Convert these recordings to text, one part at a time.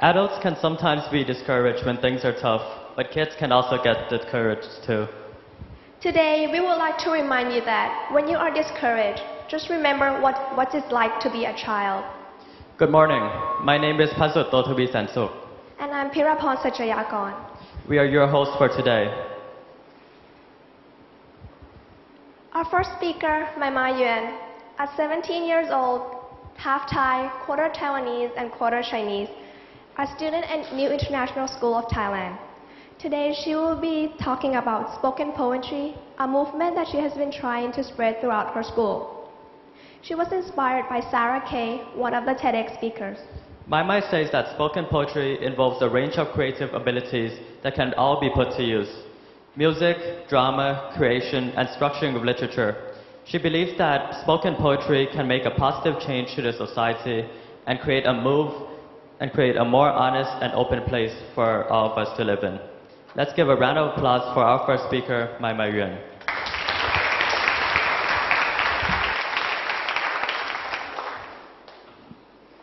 Adults can sometimes be discouraged when things are tough, but kids can also get discouraged too. Today, we would like to remind you that when you are discouraged, just remember what it's like to be a child. Good morning. My name is Pasut Totubi Sansuk. And I'm Pirapon Sajayakon. We are your hosts for today. Our first speaker, Mymai Yuan, at 17 years old, half Thai, quarter Taiwanese, and quarter Chinese, a student at New International School of Thailand. Today, she will be talking about spoken poetry, a movement that she has been trying to spread throughout her school. She was inspired by Sarah Kay, one of the TEDx speakers. Mymai says that spoken poetry involves a range of creative abilities that can all be put to use. Music, drama, creation, and structuring of literature. She believes that spoken poetry can make a positive change to the society and create a more honest and open place for all of us to live in. Let's give a round of applause for our first speaker, Mymai Yuan.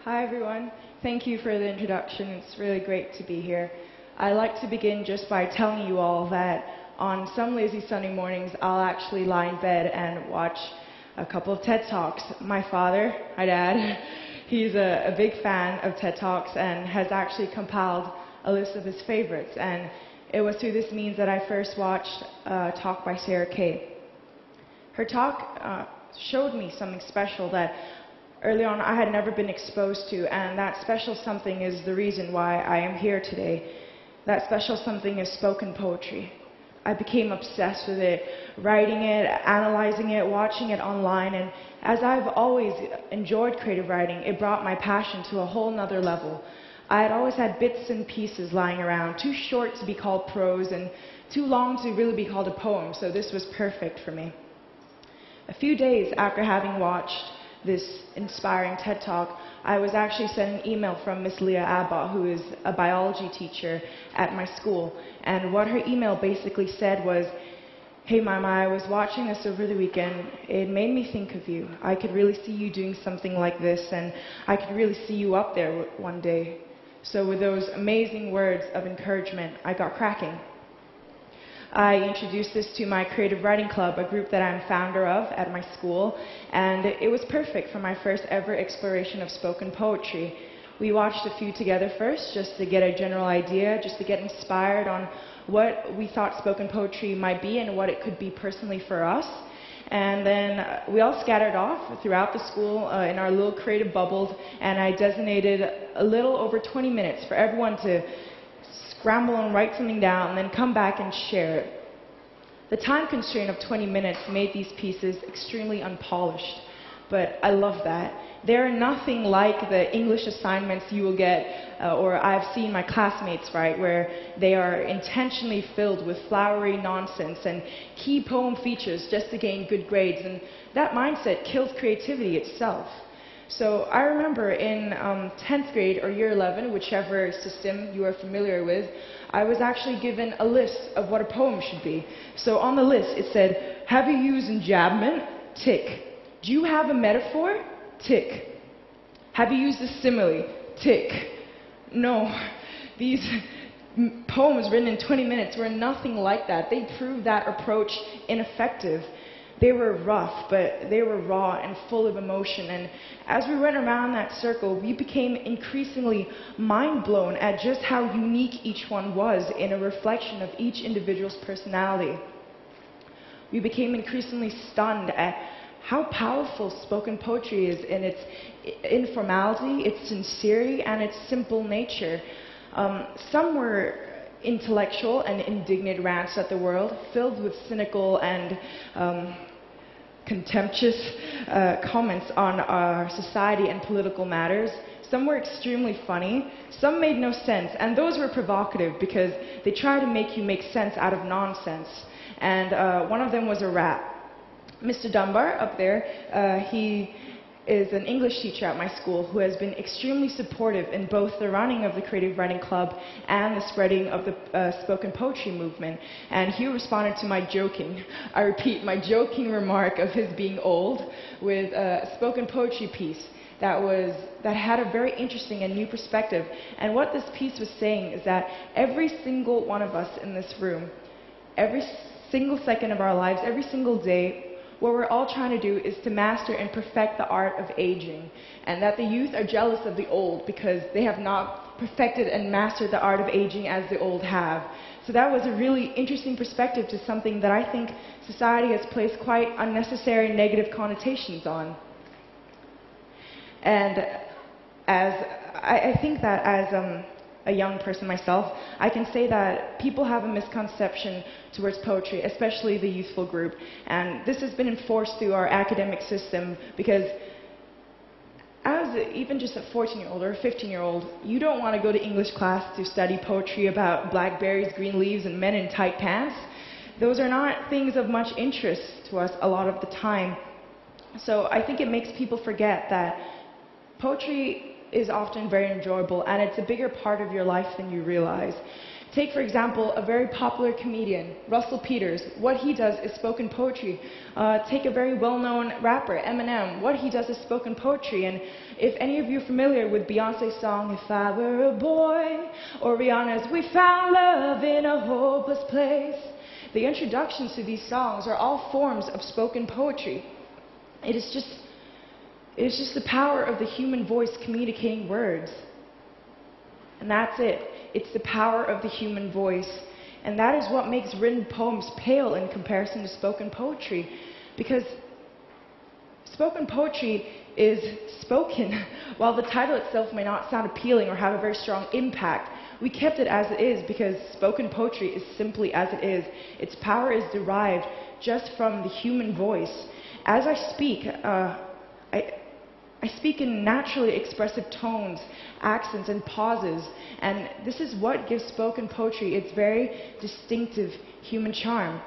Hi everyone, thank you for the introduction. It's really great to be here. I'd like to begin just by telling you all that on some lazy Sunday mornings, I'll actually lie in bed and watch a couple of TED Talks. My father, my dad, he's a big fan of TED Talks and has actually compiled a list of his favorites. And it was through this means that I first watched a talk by Sarah Kay. Her talk showed me something special that early on I had never been exposed to, and that special something is the reason why I am here today. That special something is spoken poetry. I became obsessed with it, writing it, analyzing it, watching it online, and as I've always enjoyed creative writing, it brought my passion to a whole nother level. I had always had bits and pieces lying around, too short to be called prose and too long to really be called a poem, so this was perfect for me. A few days after having watched this inspiring TED Talk, I was actually sent an email from Miss Leah Abba, who is a biology teacher at my school. And what her email basically said was, "Hey Mymai, I was watching this over the weekend. It made me think of you. I could really see you doing something like this, and I could really see you up there one day." So with those amazing words of encouragement, I got cracking. I introduced this to my creative writing club, a group that I'm founder of at my school, and it was perfect for my first ever exploration of spoken poetry. We watched a few together first, just to get a general idea, just to get inspired on what we thought spoken poetry might be and what it could be personally for us. And then we all scattered off throughout the school in our little creative bubbles, and I designated a little over 20 minutes for everyone to scramble and write something down and then come back and share it. The time constraint of 20 minutes made these pieces extremely unpolished, but I love that. They're nothing like the English assignments you will get, or I've seen my classmates write, where they are intentionally filled with flowery nonsense and key poem features just to gain good grades, and that mindset kills creativity itself. So I remember in 10th grade or year 11, whichever system you are familiar with, I was actually given a list of what a poem should be. So on the list it said, "Have you used enjambment? Tick. Do you have a metaphor? Tick. Have you used a simile? Tick." No, these poems written in 20 minutes were nothing like that. They proved that approach ineffective. They were rough, but they were raw and full of emotion. And as we went around that circle, we became increasingly mind-blown at just how unique each one was in a reflection of each individual's personality. We became increasingly stunned at how powerful spoken poetry is in its informality, its sincerity, and its simple nature. Some were intellectual and indignant rants at the world, filled with cynical and contemptuous comments on our society and political matters. Some were extremely funny, some made no sense, and those were provocative because they try to make you make sense out of nonsense. And one of them was a rap. Mr. Dunbar up there, he is an English teacher at my school who has been extremely supportive in both the running of the Creative Writing Club and the spreading of the spoken poetry movement. And he responded to my joking, I repeat, my joking remark of his being old with a spoken poetry piece. that had a very interesting and new perspective. And what this piece was saying is that every single one of us in this room, every single second of our lives, every single day, what we're all trying to do is to master and perfect the art of aging. And that the youth are jealous of the old because they have not perfected and mastered the art of aging as the old have. So that was a really interesting perspective to something that I think society has placed quite unnecessary negative connotations on. And I think that as a young person myself, I can say that people have a misconception towards poetry, especially the youthful group. And this has been enforced through our academic system because as even just a 14-year-old or a 15-year-old, you don't want to go to English class to study poetry about blackberries, green leaves, and men in tight pants. Those are not things of much interest to us a lot of the time. So I think it makes people forget that poetry is often very enjoyable, and it's a bigger part of your life than you realize. Take, for example, a very popular comedian, Russell Peters. What he does is spoken poetry. Take a very well-known rapper, Eminem. What he does is spoken poetry. And if any of you are familiar with Beyonce's song, If I Were a Boy, or Rihanna's We Found Love in a Hopeless Place, the introductions to these songs are all forms of spoken poetry. It is just the power of the human voice communicating words. And that's it. It's the power of the human voice. And that is what makes written poems pale in comparison to spoken poetry. Because spoken poetry is spoken. While the title itself may not sound appealing or have a very strong impact, we kept it as it is because spoken poetry is simply as it is. Its power is derived just from the human voice. As I speak, I speak in naturally expressive tones, accents, and pauses, and this is what gives spoken poetry its very distinctive human charm.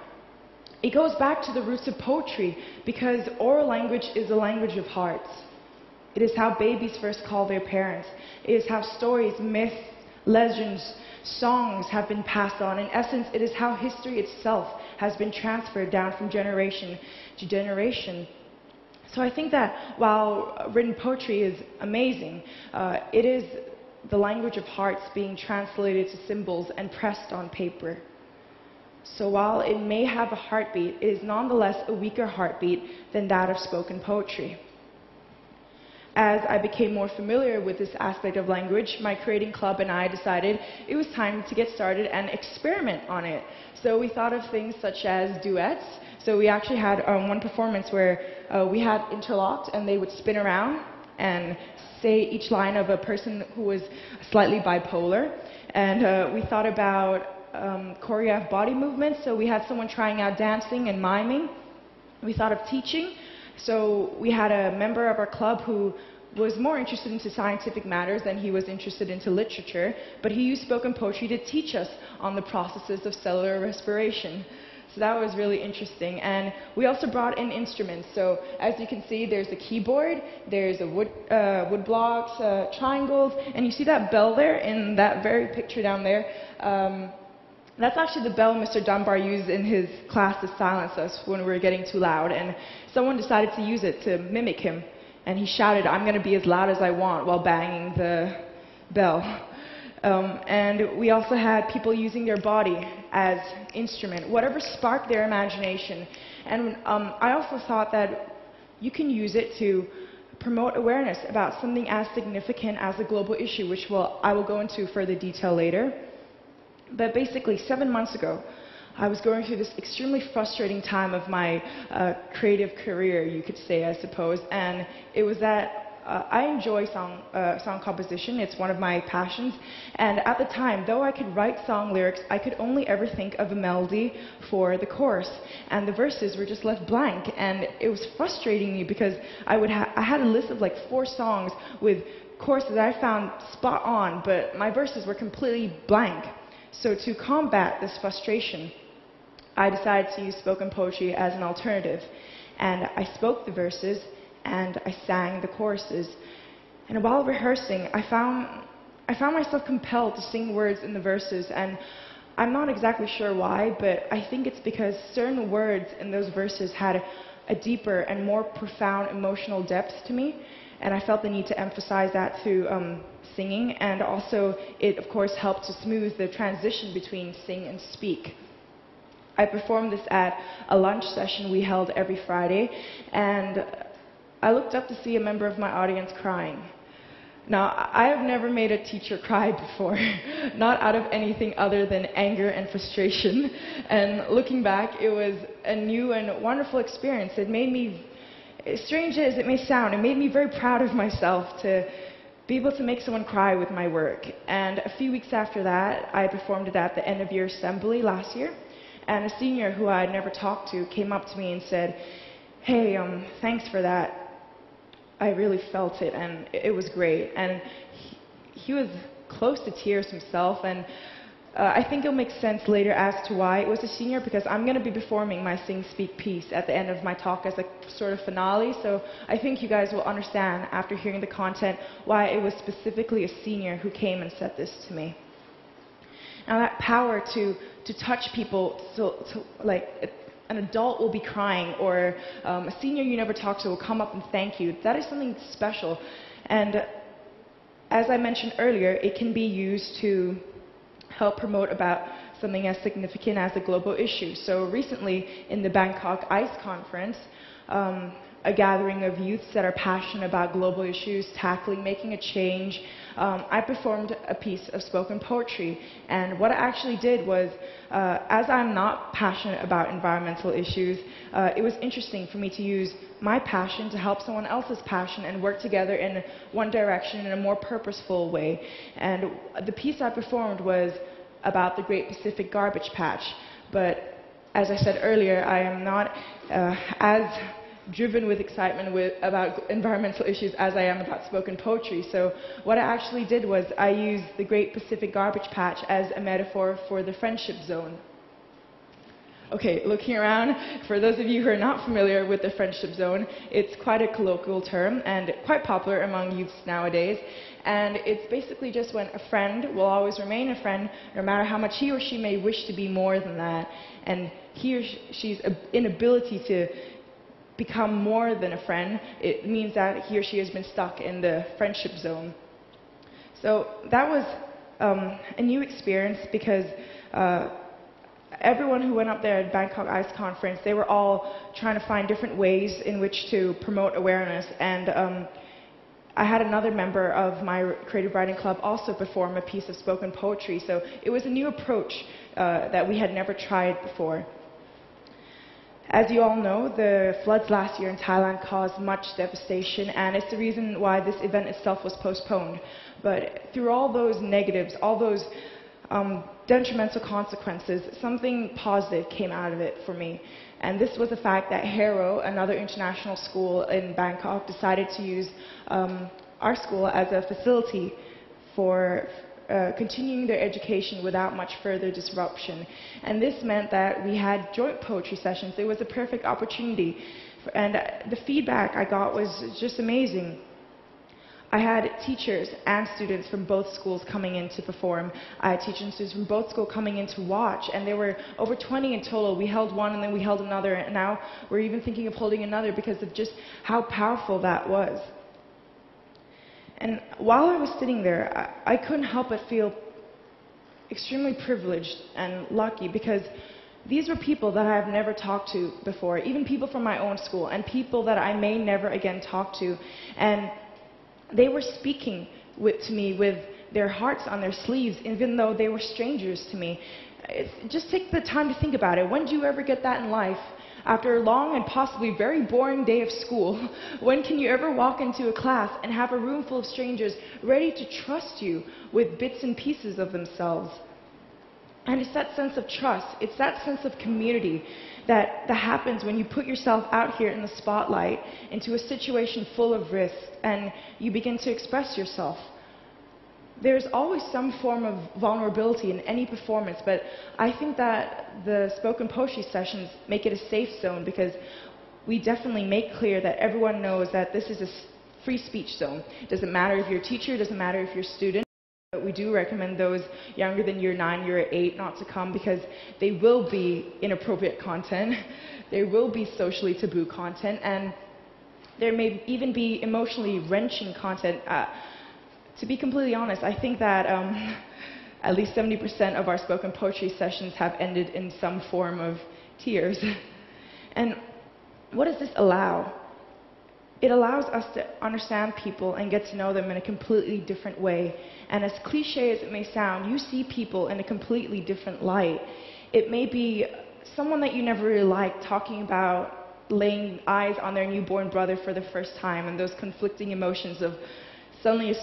It goes back to the roots of poetry because oral language is a language of hearts. It is how babies first call their parents. It is how stories, myths, legends, songs have been passed on. In essence, it is how history itself has been transferred down from generation to generation. So I think that while written poetry is amazing, it is the language of hearts being translated to symbols and pressed on paper. So while it may have a heartbeat, it is nonetheless a weaker heartbeat than that of spoken poetry. As I became more familiar with this aspect of language, my creating club and I decided it was time to get started and experiment on it. So we thought of things such as duets. So we actually had one performance where we had interlocked and they would spin around and say each line of a person who was slightly bipolar. And we thought about choreographed body movements. So we had someone trying out dancing and miming. We thought of teaching. So we had a member of our club who was more interested into scientific matters than he was interested into literature, but he used spoken poetry to teach us on the processes of cellular respiration. So that was really interesting. And we also brought in instruments. So as you can see, there's a keyboard, there's a wood blocks, triangles, and you see that bell there in that very picture down there. That's actually the bell Mr. Dunbar used in his class to silence us when we were getting too loud. And someone decided to use it to mimic him. And he shouted, "I'm going to be as loud as I want," while banging the bell. And we also had people using their body as instrument, whatever sparked their imagination. And I also thought that you can use it to promote awareness about something as significant as a global issue, which I will go into further detail later. But basically, 7 months ago, I was going through this extremely frustrating time of my creative career, you could say, I suppose. And it was that I enjoy song composition. It's one of my passions. And at the time, though I could write song lyrics, I could only ever think of a melody for the chorus. And the verses were just left blank. And it was frustrating me because I had a list of like 4 songs with choruses that I found spot on, but my verses were completely blank. So to combat this frustration, I decided to use spoken poetry as an alternative. And I spoke the verses and I sang the choruses. And while rehearsing, I found myself compelled to sing words in the verses. And I'm not exactly sure why, but I think it's because certain words in those verses had a deeper and more profound emotional depth to me. And I felt the need to emphasize that through singing, and also it, of course, helped to smooth the transition between sing and speak. I performed this at a lunch session we held every Friday, and I looked up to see a member of my audience crying. Now, I have never made a teacher cry before, not out of anything other than anger and frustration. And looking back, it was a new and wonderful experience. It made me, as strange as it may sound, it made me very proud of myself to be able to make someone cry with my work. And a few weeks after that, I performed it at the end-of-year assembly last year. And a senior who I had never talked to came up to me and said, "Hey, thanks for that. I really felt it, and it was great." And he was close to tears himself, and I think it'll make sense later as to why it was a senior, because I'm going to be performing my sing-speak piece at the end of my talk as a sort of finale, so I think you guys will understand after hearing the content why it was specifically a senior who came and said this to me. Now, that power to touch people, like an adult will be crying, or a senior you never talk to will come up and thank you. That is something special. And as I mentioned earlier, it can be used to help promote about something as significant as a global issue. So recently, in the Bangkok ICE conference, a gathering of youths that are passionate about global issues, tackling, making a change, I performed a piece of spoken poetry. And what I actually did was, as I'm not passionate about environmental issues, it was interesting for me to use my passion to help someone else's passion and work together in one direction in a more purposeful way. And the piece I performed was about the Great Pacific Garbage Patch. But as I said earlier, I am not as driven with excitement about environmental issues as I am about spoken poetry. So what I actually did was I used the Great Pacific Garbage Patch as a metaphor for the friendship zone. Okay, looking around, for those of you who are not familiar with the friendship zone, it's quite a colloquial term and quite popular among youths nowadays. And it's basically just when a friend will always remain a friend, no matter how much he or she may wish to be more than that. And he or she's inability to become more than a friend, it means that he or she has been stuck in the friendship zone. So that was a new experience, because everyone who went up there at Bangkok ICE conference, they were all trying to find different ways in which to promote awareness. And I had another member of my creative writing club also perform a piece of spoken poetry. So it was a new approach that we had never tried before. As you all know, the floods last year in Thailand caused much devastation, and it's the reason why this event itself was postponed. But through all those negatives, all those detrimental consequences, something positive came out of it for me. And this was the fact that HARO, another international school in Bangkok, decided to use our school as a facility for continuing their education without much further disruption. And this meant that we had joint poetry sessions. It was a perfect opportunity. And the feedback I got was just amazing. I had teachers and students from both schools coming in to perform. I had teachers and students from both schools coming in to watch, and there were over 20 in total. We held one and then we held another, and now we're even thinking of holding another because of just how powerful that was. And while I was sitting there, I couldn't help but feel extremely privileged and lucky, because these were people that I have never talked to before, even people from my own school, and people that I may never again talk to. And they were speaking to me with their hearts on their sleeves, even though they were strangers to me. Just take the time to think about it. When do you ever get that in life? After a long and possibly very boring day of school, when can you ever walk into a class and have a room full of strangers ready to trust you with bits and pieces of themselves? And it's that sense of trust, it's that sense of community that happens when you put yourself out here in the spotlight into a situation full of risk and you begin to express yourself. There's always some form of vulnerability in any performance, but I think that the spoken poetry sessions make it a safe zone, because we definitely make clear that everyone knows that this is a free speech zone. It doesn't matter if you're a teacher, it doesn't matter if you're a student. But we do recommend those younger than year 9, year 8 not to come, because they will be inappropriate content. There will be socially taboo content, and There may even be emotionally wrenching content. To be completely honest, I think that at least 70% of our spoken poetry sessions have ended in some form of tears. And what does this allow? It allows us to understand people and get to know them in a completely different way. And as cliche as it may sound, you see people in a completely different light. It may be someone that you never really liked talking about laying eyes on their newborn brother for the first time, and those conflicting emotions of suddenly a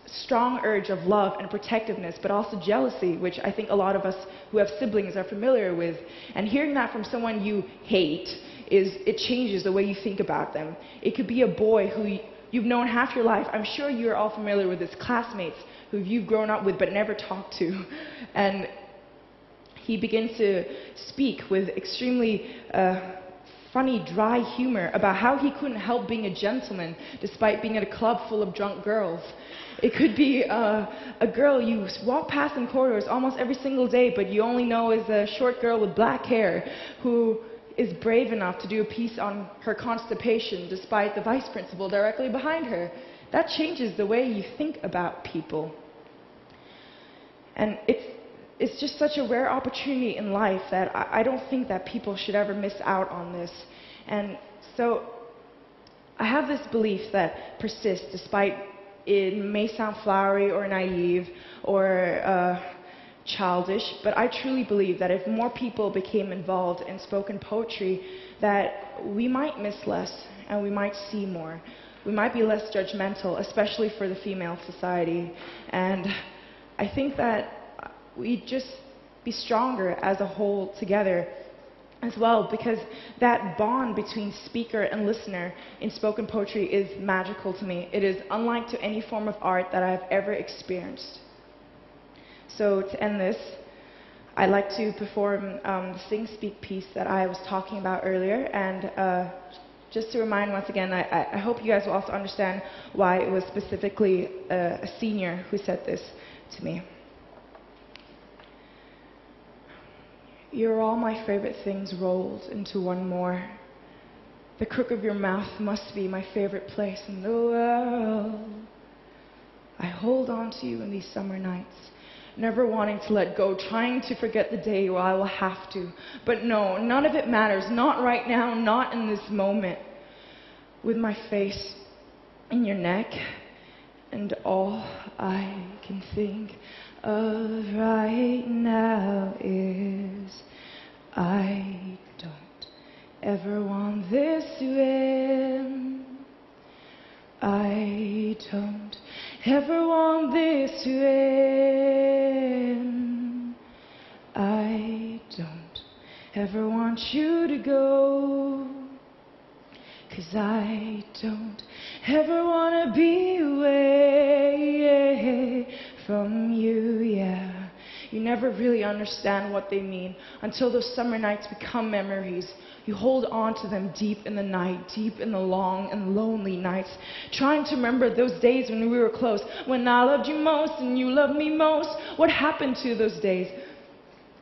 strong urge of love and protectiveness, but also jealousy, which I think a lot of us who have siblings are familiar with. And hearing that from someone you hate, it changes the way you think about them. It could be a boy who you've known half your life. I'm sure you're all familiar with his classmates who you've grown up with but never talked to. And he begins to speak with extremely funny, dry humor about how he couldn't help being a gentleman despite being at a club full of drunk girls. It could be a girl you walk past in corridors almost every single day, but you only know is a short girl with black hair who is brave enough to do a piece on her constipation despite the vice principal directly behind her. That changes the way you think about people. And it's just such a rare opportunity in life that I don't think that people should ever miss out on this. And so I have this belief that persists despite it may sound flowery or naive or childish, but I truly believe that if more people became involved in spoken poetry, that we might miss less and we might see more. We might be less judgmental, especially for the female society. And I think that we'd just be stronger as a whole together as well, because that bond between speaker and listener in spoken poetry is magical to me. It is unlike to any form of art that I've ever experienced. So to end this, I'd like to perform the sing-speak piece that I was talking about earlier. And just to remind once again, I hope you guys will also understand why it was specifically a senior who said this to me. You're all my favorite things rolled into one more. The crook of your mouth must be my favorite place in the world. I hold on to you in these summer nights, never wanting to let go, trying to forget the day where I will have to. But no, none of it matters, not right now, not in this moment. With my face in your neck, and all I can think of right now is I don't ever want this to end. I don't ever want this to end. I don't ever want you to go, 'cause I don't ever want to be away from you, yeah. You never really understand what they mean until those summer nights become memories. You hold on to them deep in the night, deep in the long and lonely nights, trying to remember those days when we were close, when I loved you most and you loved me most. What happened to those days?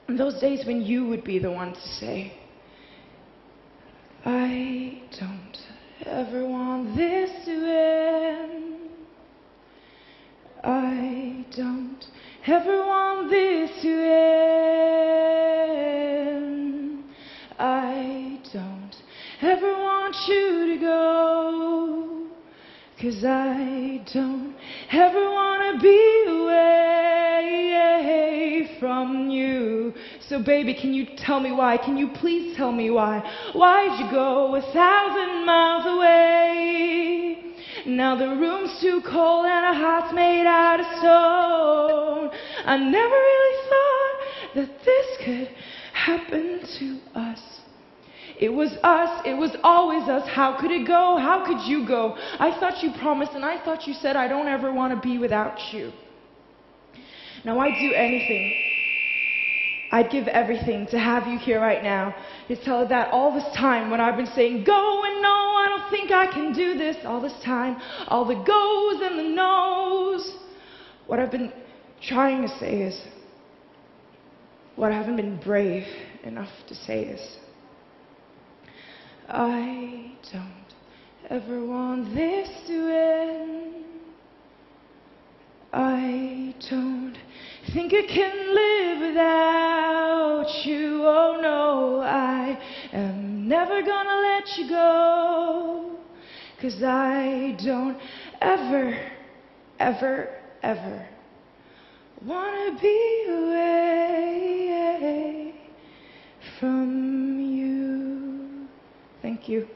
And those days when you would be the one to say, I don't ever want this to end. I don't ever want this to end. I don't ever want you to go, 'cause I don't ever want to be away from you. So baby, can you tell me why? Can you please tell me why? Why'd you go 1,000 miles away? Now the room's too cold and our heart's made out of stone. I never really thought that this could happen to us. It was us, it was always us. How could it go? How could you go? I thought you promised and I thought you said I don't ever want to be without you. Now I'd do anything. I'd give everything to have you here right now, to tell that all this time when I've been saying go and no, I don't think I can do this, all this time, all the goes and the no's. What I've been trying to say is, what I haven't been brave enough to say is, I don't ever want this to end. I don't think I can live without you. Oh no, I am never gonna let you go. 'Cause I don't ever, ever, ever wanna be away from you. Thank you.